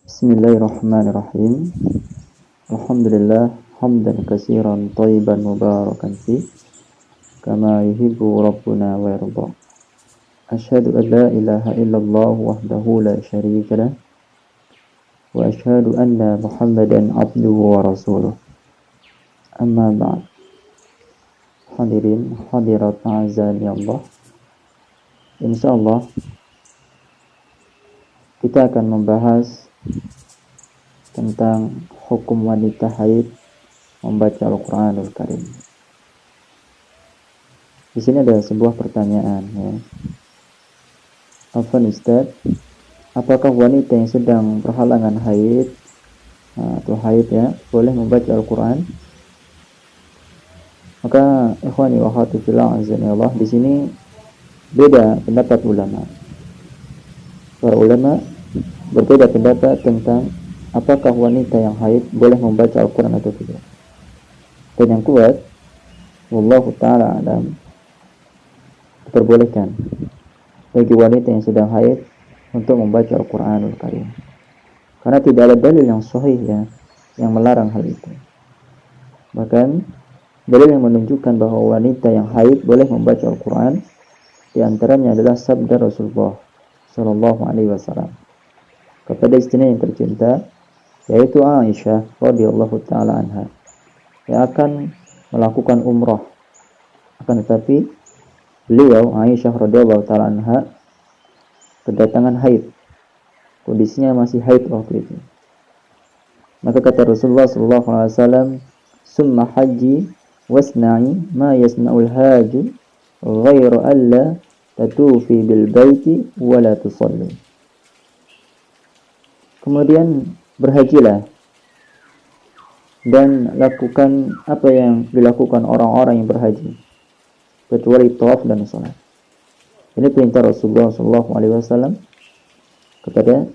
Bismillahirrahmanirrahim. Alhamdulillah hamdan katsiran thayyiban mubarakan fi kama yuhibbu rabbuna wa yarda. Asyhadu an la ilaha illallah wahdahu la syarika lah wa asyhadu anna Muhammadan abduhu wa rasuluh. Amma ba'd. Hadirin hadirat azani Allah. Insyaallah kita akan membahas tentang hukum wanita haid membaca Al-Qur'anul Karim. Di sini ada sebuah pertanyaan, ya. Afwan Ustaz, apakah wanita yang sedang berhalangan haid atau haid, ya, boleh membaca Al-Qur'an? Maka ikhwani wa akhwati fillah azza Allah, di sini beda pendapat ulama. Para ulama berbeda pendapat tentang apakah wanita yang haid boleh membaca Al-Quran atau tidak. Dan yang kuat, wallahu ta'ala alam, diperbolehkan bagi wanita yang sedang haid untuk membaca Al-Quranul Karim. Karena tidak ada dalil yang sahih, ya, yang melarang hal itu. Bahkan dalil yang menunjukkan bahwa wanita yang haid boleh membaca Al-Quran di antaranya adalah sabda Rasulullah sallallahu alaihi wasallam kepada istrinya yang tercinta, yaitu Aisyah radhiyallahu taala anha, yang akan melakukan umrah. Akan tetapi beliau, Aisyah radhiyallahu taala anha, kedatangan haid. Kondisinya masih haid waktu itu. Maka kata Rasulullah sallallahu alaihi wasallam, "Summa haji wasna'i ma yasna'ul haju ghairu alla tatufi bil baiti wa la tusalli." Kemudian berhajilah dan lakukan apa yang dilakukan orang-orang yang berhaji, kecuali tawaf dan salat. Ini perintah Rasulullah SAW kepada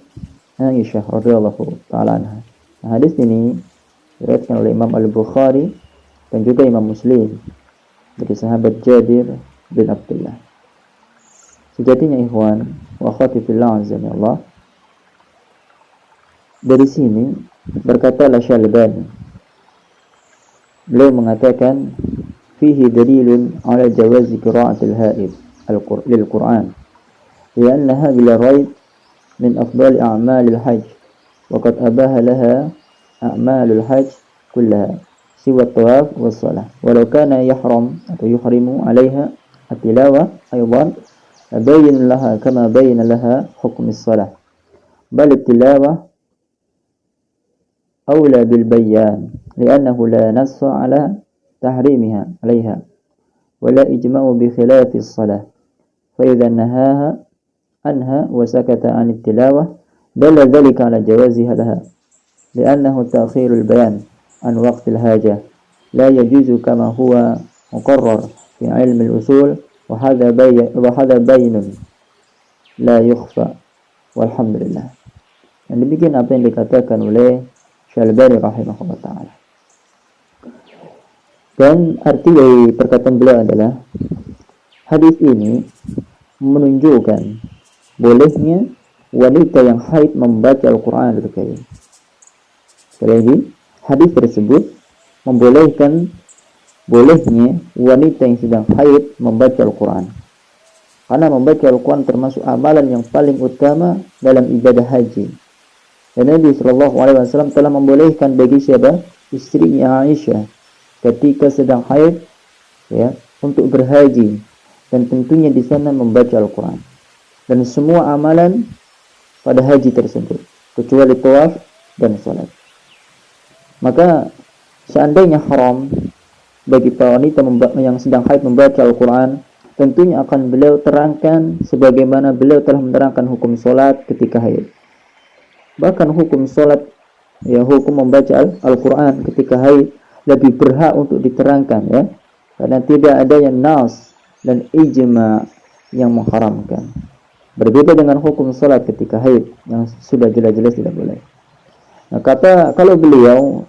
Aisyah radhiyallahu taala anha. Nah, hadis ini diriwayatkan oleh Imam Al-Bukhari dan juga Imam Muslim dari sahabat Jabir bin Abdullah. Sejatinya ikhwan wa akhwati fillah azza Allah, dari sini berkata Al-Syalbani, beliau mengatakan fihi dalilun ala jawazi qira'atil haid lil Qur'an li'annaha bila raib min afdali a'malil hajj wa qad abaha laha a'malul hajj kullaha siwa at-tawaf was salah walau kana yahram atau yuhrimu 'alayha at-tilawah aydan bayyana laha kama bayyana laha hukm as-salah bal at-tilawah أولى بالبيان لأنه لا نص على تحريمها عليها ولا إجماع بخلاف الصلاة فإذا نهاها عنها وسكت عن التلاوة دل ذلك على جوازها لها لأنه تأخير البيان عن وقت الحاجة لا يجوز كما هو مقرر في علم الأصول وهذا بين لا يخفى والحمد لله. Yang demikian apa yang dikatakan oleh Syalbani rahimahullah ta'ala. Dan arti dari perkataan beliau adalah hadis ini menunjukkan bolehnya wanita yang haid membaca Al-Quran Al-Karim. Sekali lagi, hadis tersebut membolehkan bolehnya wanita yang sedang haid membaca Al-Quran. Karena membaca Al-Quran termasuk amalan yang paling utama dalam ibadah haji. Dan Nabi SAW telah membolehkan bagi siapa? Istrinya Aisyah ketika sedang haid, ya, untuk berhaji, dan tentunya di sana membaca Al-Quran dan semua amalan pada haji tersebut kecuali tawaf dan salat. Maka seandainya haram bagi para wanita yang sedang haid membaca Al-Quran, tentunya akan beliau terangkan sebagaimana beliau telah menerangkan hukum salat ketika haid. Bahkan hukum salat, ya, hukum membaca Al-Quran ketika haid lebih berhak untuk diterangkan, ya, karena tidak ada yang nas dan ijma yang mengharamkan. Berbeda dengan hukum salat ketika haid yang sudah jelas-jelas tidak boleh. Nah, kalau beliau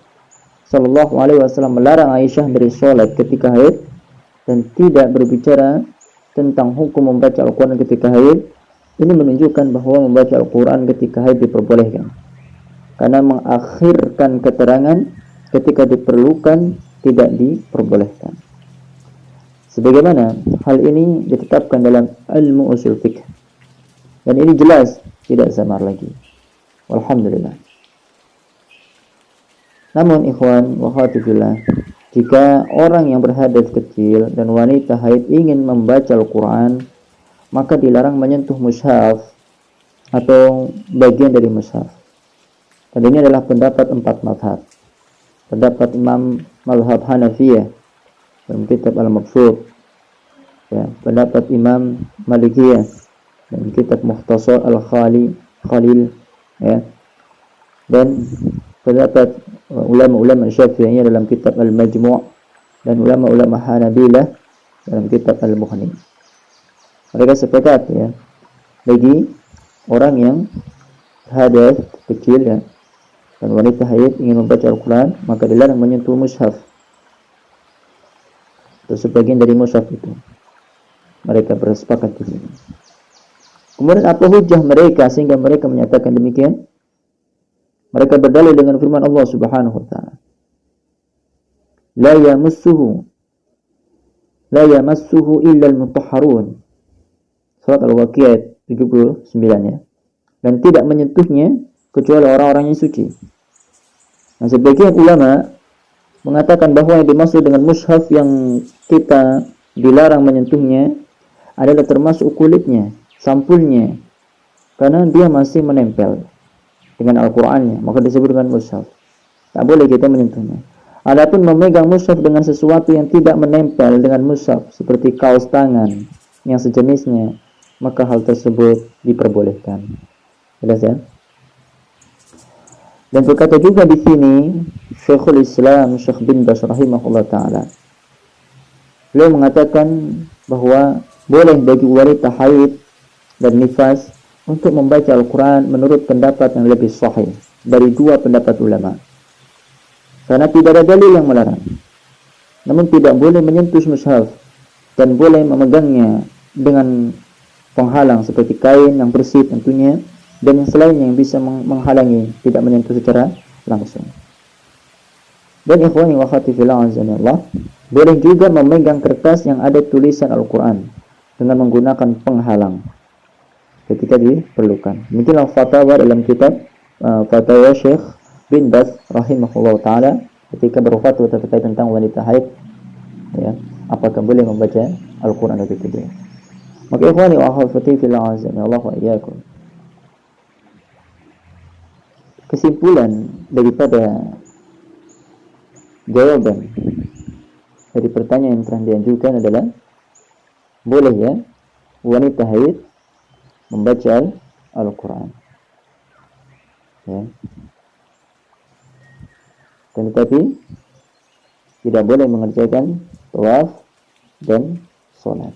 sallallahu alaihi wasallam melarang Aisyah dari salat ketika haid dan tidak berbicara tentang hukum membaca Al-Quran ketika haid, ini menunjukkan bahwa membaca Al-Quran ketika haid diperbolehkan. karena mengakhirkan keterangan ketika diperlukan tidak diperbolehkan. Sebagaimana hal ini ditetapkan dalam ilmu usul fiqh. Dan ini jelas, tidak samar lagi. Walhamdulillah. Namun ikhwan wa akhwati fillah, jika orang yang berhadas kecil dan wanita haid ingin membaca Al-Quran, maka dilarang menyentuh mushaf atau bagian dari mushaf. Dan ini adalah pendapat 4 mazhab. Pendapat Imam mazhab Hanafiyah dalam kitab Al-Mabsut, ya, pendapat Imam Malikiyah dalam kitab Mukhtasar Al-Khalil, ya, dan pendapat ulama-ulama Syafi'iyah dalam kitab Al-Majmu' dan ulama-ulama Hanabilah dalam kitab Al-Mughni. Mereka sepakat, ya, bagi orang yang hadas kecil, ya, dan wanita haid ingin membaca Al-Quran, maka dilarang menyentuh mushaf atau sebagian dari mushaf itu. Mereka bersepakat di sini. Kemudian apa hujah mereka sehingga mereka menyatakan demikian? Mereka berdalil dengan firman Allah Subhanahu wa taala, la yamassuhu illa al-mutahharun. Surat Al-Waqiah 79, ya. Dan tidak menyentuhnya kecuali orang-orang yang suci. Nah, sebagian ulama mengatakan bahwa yang dimaksud dengan mushaf yang kita dilarang menyentuhnya adalah termasuk kulitnya, sampulnya, karena dia masih menempel dengan Al-Qur'annya, maka disebut dengan mushaf. Tak boleh kita menyentuhnya. Adapun memegang mushaf dengan sesuatu yang tidak menempel dengan mushaf, seperti kaos tangan yang sejenisnya, maka hal tersebut diperbolehkan. Jelas, ya? Dan berkata juga di sini Syekhul Islam Syekh bin Baz rahimahullah taala, beliau mengatakan bahwa boleh bagi wanita haid dan nifas untuk membaca Al-Quran menurut pendapat yang lebih sahih dari 2 pendapat ulama, karena tidak ada dalil yang melarang. Namun tidak boleh menyentuh mushaf dan boleh memegangnya dengan penghalang seperti kain yang bersih tentunya, dan yang selainnya yang bisa menghalangi, tidak menyentuh secara langsung. Dan ikhwani wa akhwati fillah azanillah, boleh juga memegang kertas yang ada tulisan Al-Quran dengan menggunakan penghalang ketika diperlukan. Demikianlah fatwa dalam kitab fatwa Syekh bin Baz rahimahullah taala ketika berfatwa terkait tentang wanita haid, ya, apakah boleh membaca Al-Quran atau tidak. Maka ikhwani wa akhwati fillah azanillah wa iyyakum, kesimpulan daripada jawaban dari pertanyaan yang telah diajukan adalah boleh, ya, wanita haid membaca Al-Quran, ya. Dan tetapi tidak boleh mengerjakan tawaf dan sholat.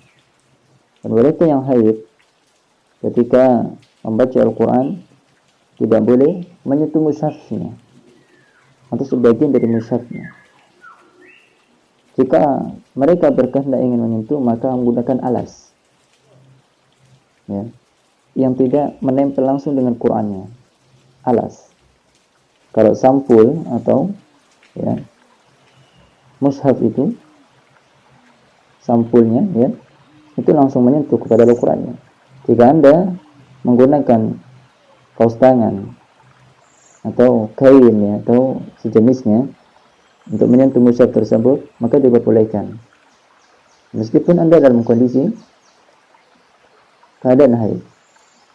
Dan wanita yang haid ketika membaca Al-Quran tidak boleh menyentuh mushafnya atau sebagian dari mushafnya. Jika mereka berkehendak ingin menyentuh, maka menggunakan alas, ya, yang tidak menempel langsung dengan Qur'annya. Alas. Kalau sampul atau, ya, mushaf itu sampulnya, ya, itu langsung menyentuh kepada Al-Qur'annya. Jika Anda menggunakan kaos tangan atau kain, ya, atau sejenisnya untuk menyentuh mushaf tersebut, maka diperbolehkan meskipun Anda dalam kondisi keadaan haid.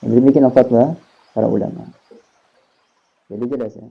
Demikian fatwa para ulama. Jadi jelas, ya.